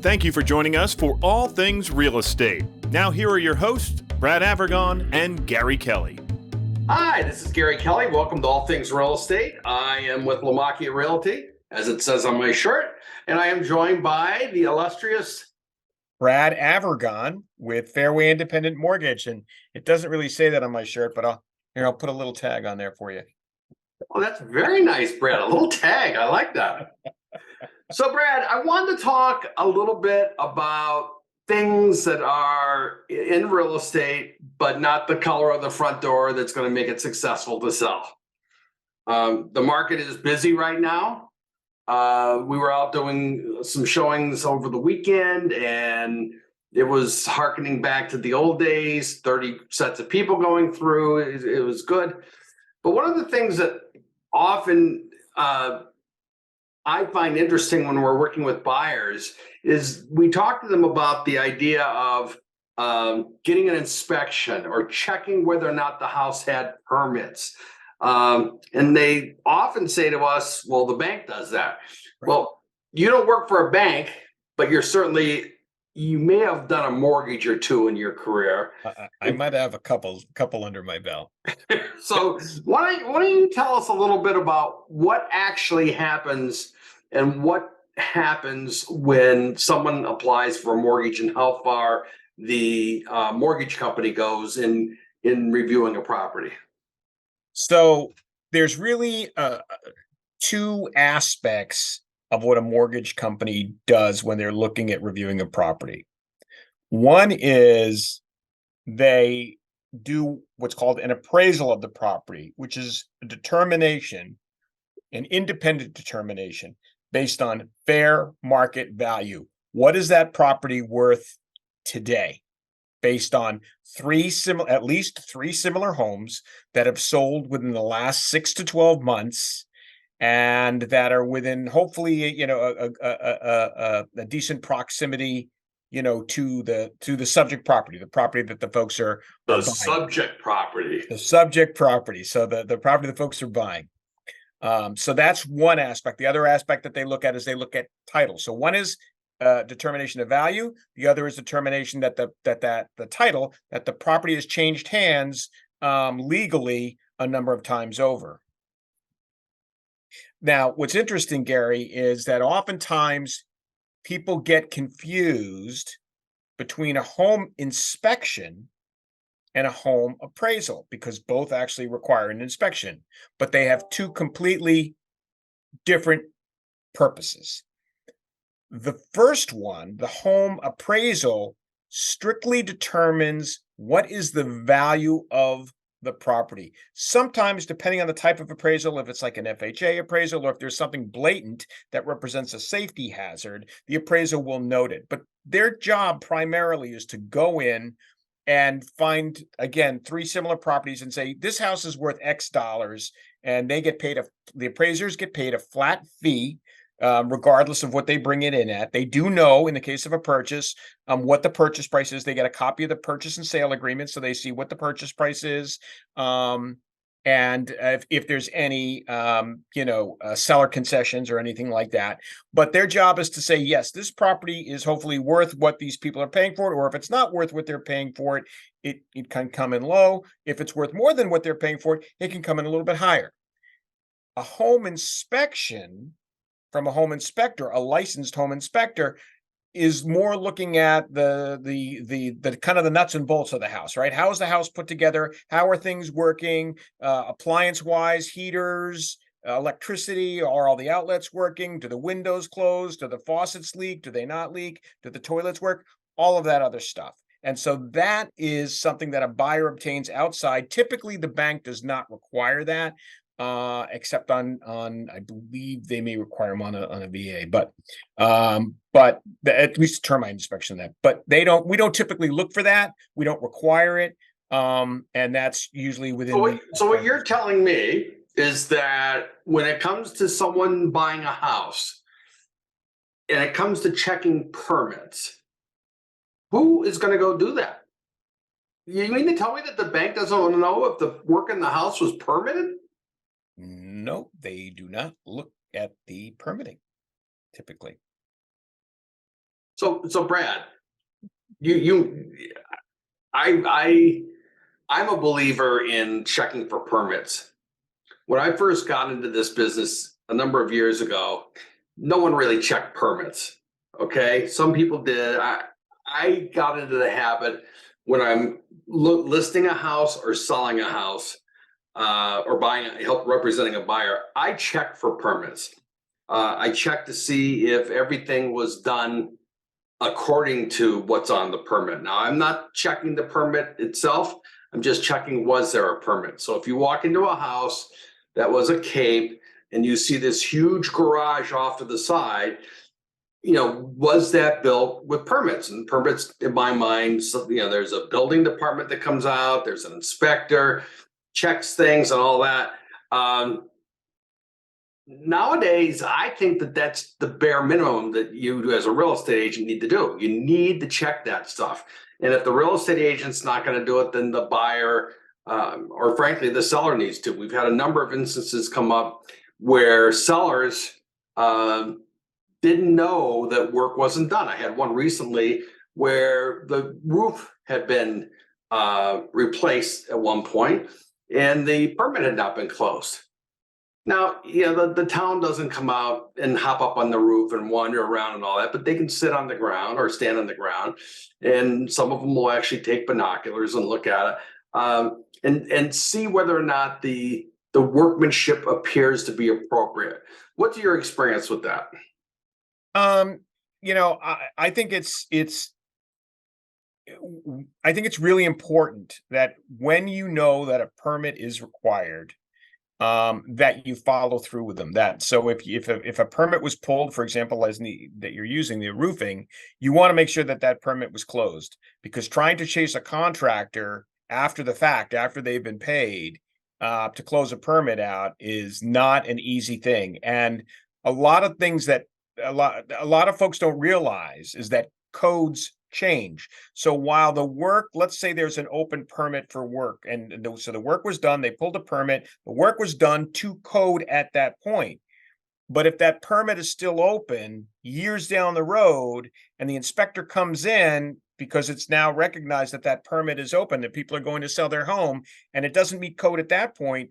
Thank you for joining us for All Things Real Estate. Now here are your hosts, Brad Avergon and Gary Kelley. Hi, this is Gary Kelley. Welcome to All Things Real Estate. I am with Lamakia Realty, as it says on my shirt, and I am joined by the illustrious Brad Avergon with Fairway Independent Mortgage. And it doesn't really say that on my shirt, but I'll put a little tag on there for you. Oh, that's very nice, Brad. A little tag. I like that. So, Brad, I wanted to talk a little bit about things that are in real estate, but not the color of the front door that's going to make it successful to sell. The market is busy right now. We were out doing some showings over the weekend, and it was hearkening back to the old days, 30 sets of people going through. It was good. But one of the things that often I find interesting when we're working with buyers is we talk to them about the idea of getting an inspection or checking whether or not the house had permits. And they often say to us, well, the bank does that. Right. Well, you don't work for a bank, but you may have done a mortgage or two in your career. I might have a couple under my belt. So why don't you tell us a little bit about what actually happens and what happens when someone applies for a mortgage and how far the mortgage company goes in reviewing a property? So there's really two aspects of what a mortgage company does when they're looking at reviewing a property. One is they do what's called an appraisal of the property, which is a determination, an independent determination based on fair market value. What is that property worth today? Based on at least three similar homes that have sold within the last 6 to 12 months, and that are within hopefully a decent proximity to the subject property, the property that the folks are buying. Subject property. The subject property. So the property the folks are buying. So that's one aspect. The other aspect that they look at is they look at title. So one is determination of value. The other is determination that the title, that the property has changed hands legally a number of times over. Now, what's interesting, Gary, is that oftentimes people get confused between a home inspection and a home appraisal because both actually require an inspection, but they have two completely different purposes. The first one, the home appraisal, strictly determines what is the value of the property. Sometimes, depending on the type of appraisal, if it's like an FHA appraisal or if there's something blatant that represents a safety hazard, the appraisal will note it. But their job primarily is to go in and find, again, three similar properties and say, this house is worth X dollars, and they get paid the appraisers get paid a flat fee, regardless of what they bring it in at. They do know, in the case of a purchase, what the purchase price is. They get a copy of the purchase and sale agreement, so they see what the purchase price is, and if there's any, seller concessions or anything like that. But their job is to say, yes, this property is hopefully worth what these people are paying for it, or if it's not worth what they're paying for it, it can come in low. If it's worth more than what they're paying for it, it can come in a little bit higher. A home inspection from a home inspector, a licensed home inspector, is more looking at the kind of the nuts and bolts of the house, right? How is the house put together? How are things working? Appliance-wise, heaters, electricity, are all the outlets working? Do the windows close? Do the faucets leak? Do they not leak? Do the toilets work? All of that other stuff. And so that is something that a buyer obtains outside. Typically, the bank does not require that. Except on I believe they may require them on a VA, but at least a termite inspection of that. But we don't typically look for that. We don't require it, and that's usually within. So what you're telling me is that when it comes to someone buying a house, and it comes to checking permits, who is going to go do that? You mean to tell me that the bank doesn't want to know if the work in the house was permitted? No, they do not look at the permitting, typically. So Brad, you I'm a believer in checking for permits. When I first got into this business a number of years ago, no one really checked permits. Okay, some people did. I got into the habit when I'm listing a house or selling a house, or help representing a buyer. I check for permits. I check to see if everything was done according to what's on the permit. Now, I'm not checking the permit itself. I'm just checking, was there a permit? So if you walk into a house that was a cape and you see this huge garage off to the side, was that built with permits? And permits, in my mind, there's a building department that comes out, there's an inspector, checks things and all that. Nowadays, I think that that's the bare minimum that you as a real estate agent need to do. You need to check that stuff. And if the real estate agent's not going to do it, then the buyer, or frankly, the seller needs to. We've had a number of instances come up where sellers didn't know that work wasn't done. I had one recently where the roof had been replaced at one point and the permit had not been closed. Now, the town doesn't come out and hop up on the roof and wander around and all that, but they can sit on the ground or stand on the ground. And some of them will actually take binoculars and look at it, and see whether or not the workmanship appears to be appropriate. What's your experience with that? I think it's really important that when you know that a permit is required, that you follow through with them. So if a permit was pulled, for example, that you're using the roofing, you want to make sure that permit was closed, because trying to chase a contractor after the fact, after they've been paid, to close a permit out is not an easy thing. And a lot of things that a lot of folks don't realize is that codes change. So while the work, let's say there's an open permit for work, so the work was done, they pulled a permit, the work was done to code at that point. But if that permit is still open years down the road and the inspector comes in because it's now recognized that permit is open, that people are going to sell their home, and it doesn't meet code at that point,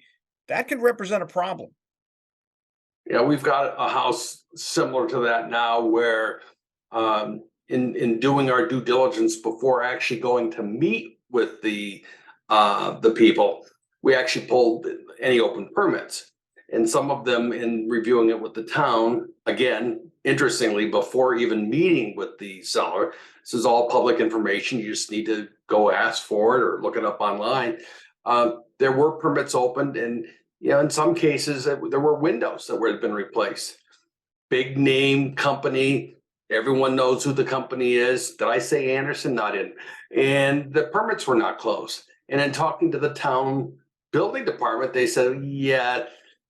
that can represent a problem. Yeah, we've got a house similar to that now where in doing our due diligence before actually going to meet with the people, we actually pulled any open permits. And some of them, in reviewing it with the town, again, interestingly, before even meeting with the seller, this is all public information. You just need to go ask for it or look it up online. There were permits opened, and in some cases, there were windows that had been replaced. Big name company. Everyone knows who the company is. Did I say Anderson? Not in. And the permits were not closed. And in talking to the town building department, they said, yeah,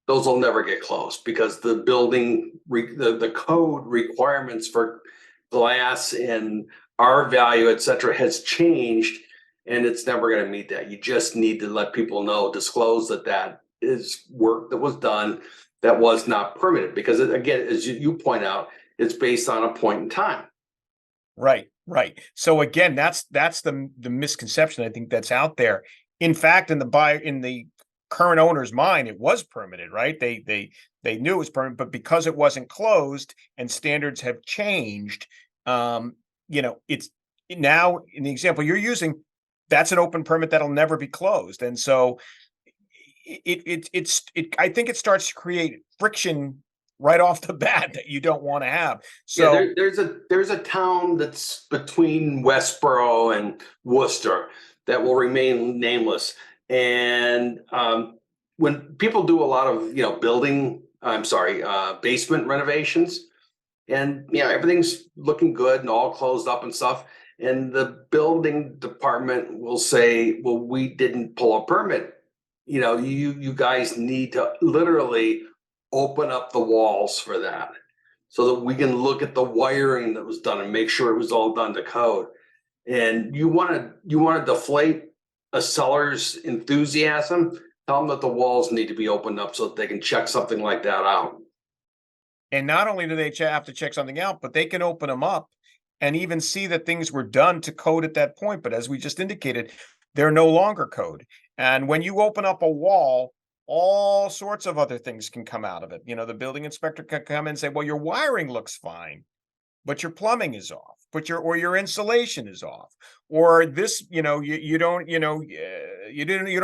those will never get closed because the building, the code requirements for glass and R value, et cetera, has changed, and it's never going to meet that. You just need to let people know, disclose that is work that was done that was not permitted. Because again, as you point out, it's based on a point in time. Right. So again, that's the misconception I think that's out there. In fact, in the current owner's mind, it was permitted, right? They knew it was permitted, but because it wasn't closed and standards have changed, it's now in the example you're using, that's an open permit that'll never be closed. And so I think it starts to create friction right off the bat that you don't want to have. So there's a town that's between Westboro and Worcester that will remain nameless. And when people do a lot of basement renovations, and everything's looking good and all closed up and stuff, and the building department will say, well, we didn't pull a permit. You guys need to literally open up the walls for that so that we can look at the wiring that was done and make sure it was all done to code. And you want to deflate a seller's enthusiasm, tell them that the walls need to be opened up so that they can check something like that out. And not only do they have to check something out, but they can open them up and even see that things were done to code at that point. But as we just indicated, they're no longer code. And when you open up a wall, all sorts of other things can come out of it. The building inspector can come in and say, well, your wiring looks fine, but your plumbing is off, your insulation is off, or this, you don't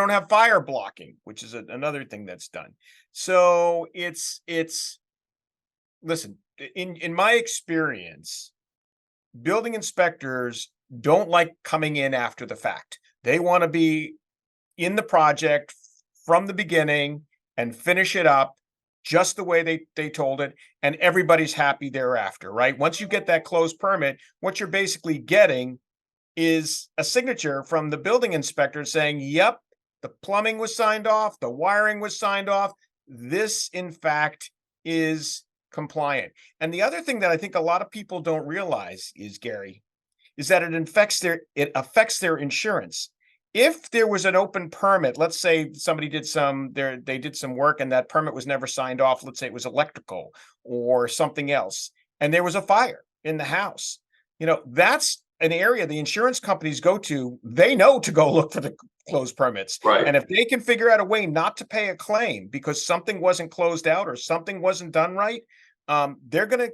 have fire blocking, which is another thing that's done. So it's listen, in my experience, building inspectors don't like coming in after the fact. They want to be in the project from the beginning and finish it up just the way they told it, and everybody's happy thereafter, right? Once you get that closed permit, what you're basically getting is a signature from the building inspector saying, yep, the plumbing was signed off, the wiring was signed off. This, in fact, is compliant. And the other thing that I think a lot of people don't realize is, Gary, is that it affects their insurance. If there was an open permit, let's say somebody did some work and that permit was never signed off, let's say it was electrical or something else, and there was a fire in the house, that's an area the insurance companies go to. They know to go look for the closed permits. Right. And if they can figure out a way not to pay a claim because something wasn't closed out or something wasn't done right, they're gonna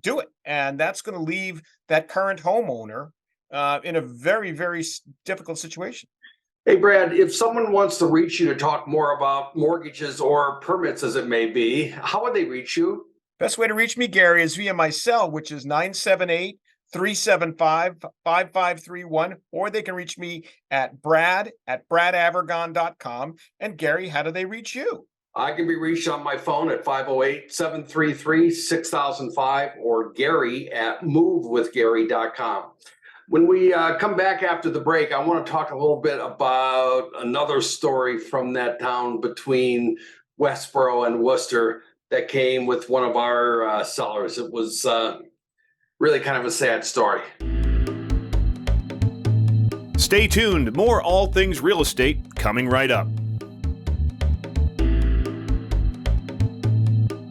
do it. And that's gonna leave that current homeowner in a very, very difficult situation. Hey, Brad, if someone wants to reach you to talk more about mortgages or permits, as it may be, how would they reach you? Best way to reach me, Gary, is via my cell, which is 978-375-5531, or they can reach me at brad@bradavergon.com. And Gary, how do they reach you? I can be reached on my phone at 508-733-6005 or Gary@movewithgary.com. When we come back after the break, I want to talk a little bit about another story from that town between Westboro and Worcester that came with one of our sellers. It was really kind of a sad story. Stay tuned. More All Things Real Estate coming right up.